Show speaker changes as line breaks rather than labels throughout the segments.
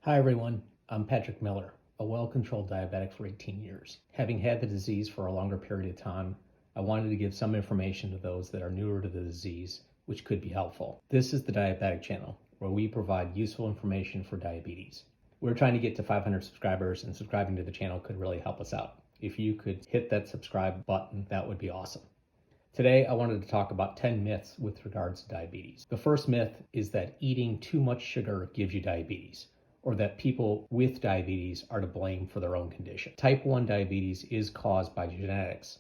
Hi everyone, I'm Patrick Miller, a well-controlled diabetic for 18 years. Having had the disease for a longer period of time, I wanted to give some information to those that are newer to the disease, which could be helpful. This is the Diabetic Channel, where we provide useful information for diabetes. We're trying to get to 500 subscribers, and subscribing to the channel could really help us out. If you could hit that subscribe button, that would be awesome. Today, I wanted to talk about 10 myths with regards to diabetes. The first myth is that eating too much sugar gives you diabetes, or that people with diabetes are to blame for their own condition. Type 1 diabetes is caused by genetics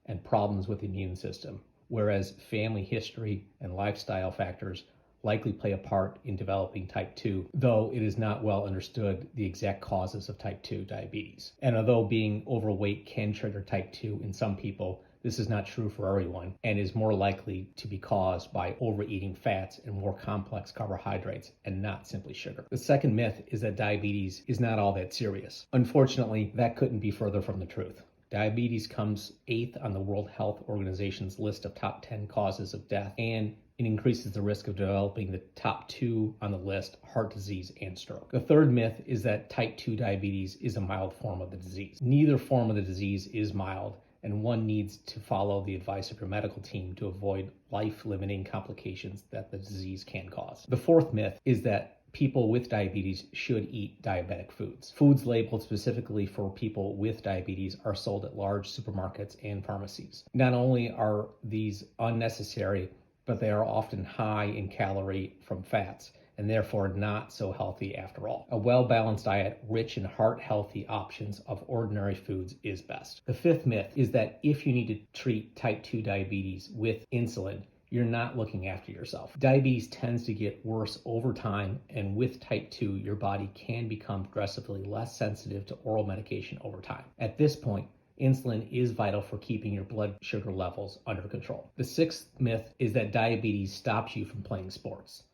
and problems with the immune system, whereas family history and lifestyle factors likely play a part in developing type 2, though it is not well understood the exact causes of type 2 diabetes. And although being overweight can trigger type 2 in some people, this is not true for everyone and is more likely to be caused by overeating fats and more complex carbohydrates and not simply sugar. The second myth is that diabetes is not all that serious. Unfortunately, that couldn't be further from the truth. Diabetes comes 8th on the World Health Organization's list of top 10 causes of death, and it increases the risk of developing the top 2 on the list, heart disease and stroke. The third myth is that type 2 diabetes is a mild form of the disease. Neither form of the disease is mild, and one needs to follow the advice of your medical team to avoid life-limiting complications that the disease can cause. The fourth myth is that people with diabetes should eat diabetic foods. Foods labeled specifically for people with diabetes are sold at large supermarkets and pharmacies. Not only are these unnecessary, but they are often high in calorie from fats, and therefore not so healthy after all. A well-balanced diet rich in heart-healthy options of ordinary foods is best. The fifth myth is that if you need to treat type 2 diabetes with insulin, you're not looking after yourself. Diabetes tends to get worse over time, and with type 2, your body can become progressively less sensitive to oral medication over time. At this point, insulin is vital for keeping your blood sugar levels under control. The sixth myth is that diabetes stops you from playing sports.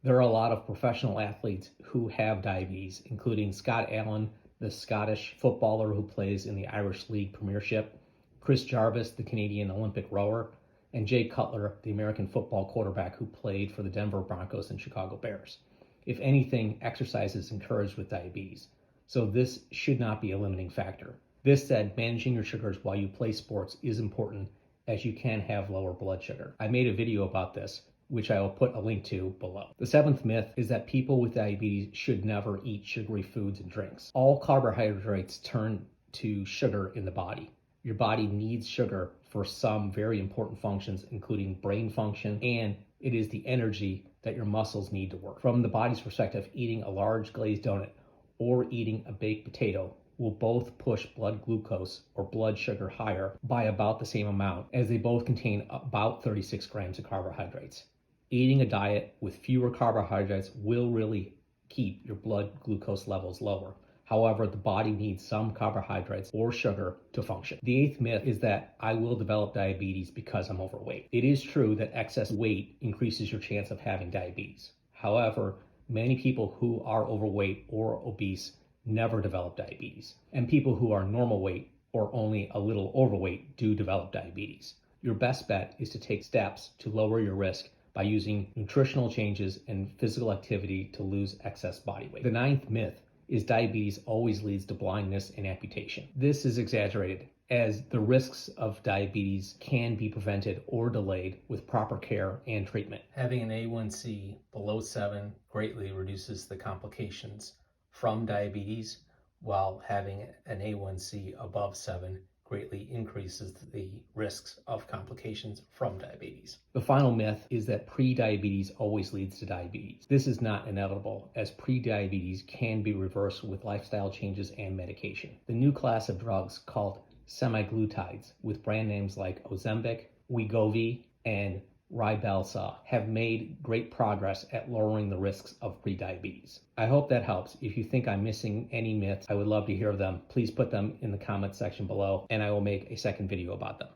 There are a lot of professional athletes who have diabetes, including Scott Allen, the Scottish footballer who plays in the Irish League Premiership, Chris Jarvis, the Canadian Olympic rower, and Jay Cutler, the American football quarterback who played for the Denver Broncos and Chicago Bears. If anything, exercise is encouraged with diabetes, so this should not be a limiting factor. This said, managing your sugars while you play sports is important, as you can have lower blood sugar. I made a video about this, which I will put a link to below. The seventh myth is that people with diabetes should never eat sugary foods and drinks. All carbohydrates turn to sugar in the body. Your body needs sugar for some very important functions, including brain function, and it is the energy that your muscles need to work. From the body's perspective, eating a large glazed donut or eating a baked potato will both push blood glucose or blood sugar higher by about the same amount, as they both contain about 36 grams of carbohydrates. Eating a diet with fewer carbohydrates will really keep your blood glucose levels lower. However, the body needs some carbohydrates or sugar to function. The eighth myth is that I will develop diabetes because I'm overweight. It is true that excess weight increases your chance of having diabetes. However, many people who are overweight or obese never develop diabetes, and people who are normal weight or only a little overweight do develop diabetes. Your best bet is to take steps to lower your risk by using nutritional changes and physical activity to lose excess body weight. The ninth myth is diabetes always leads to blindness and amputation. This is exaggerated, as the risks of diabetes can be prevented or delayed with proper care and treatment. Having an A1C below 7 greatly reduces the complications from diabetes, while having an A1C above 7 greatly increases the risks of complications from diabetes. The final myth is that pre-diabetes always leads to diabetes. This is not inevitable, as pre-diabetes can be reversed with lifestyle changes and medication. The new class of drugs called semaglutides, with brand names like Ozempic, Wegovy, and Rybelsus, have made great progress at lowering the risks of prediabetes. I hope that helps. If you think I'm missing any myths, I would love to hear them. Please put them in the comment section below, and I will make a second video about them.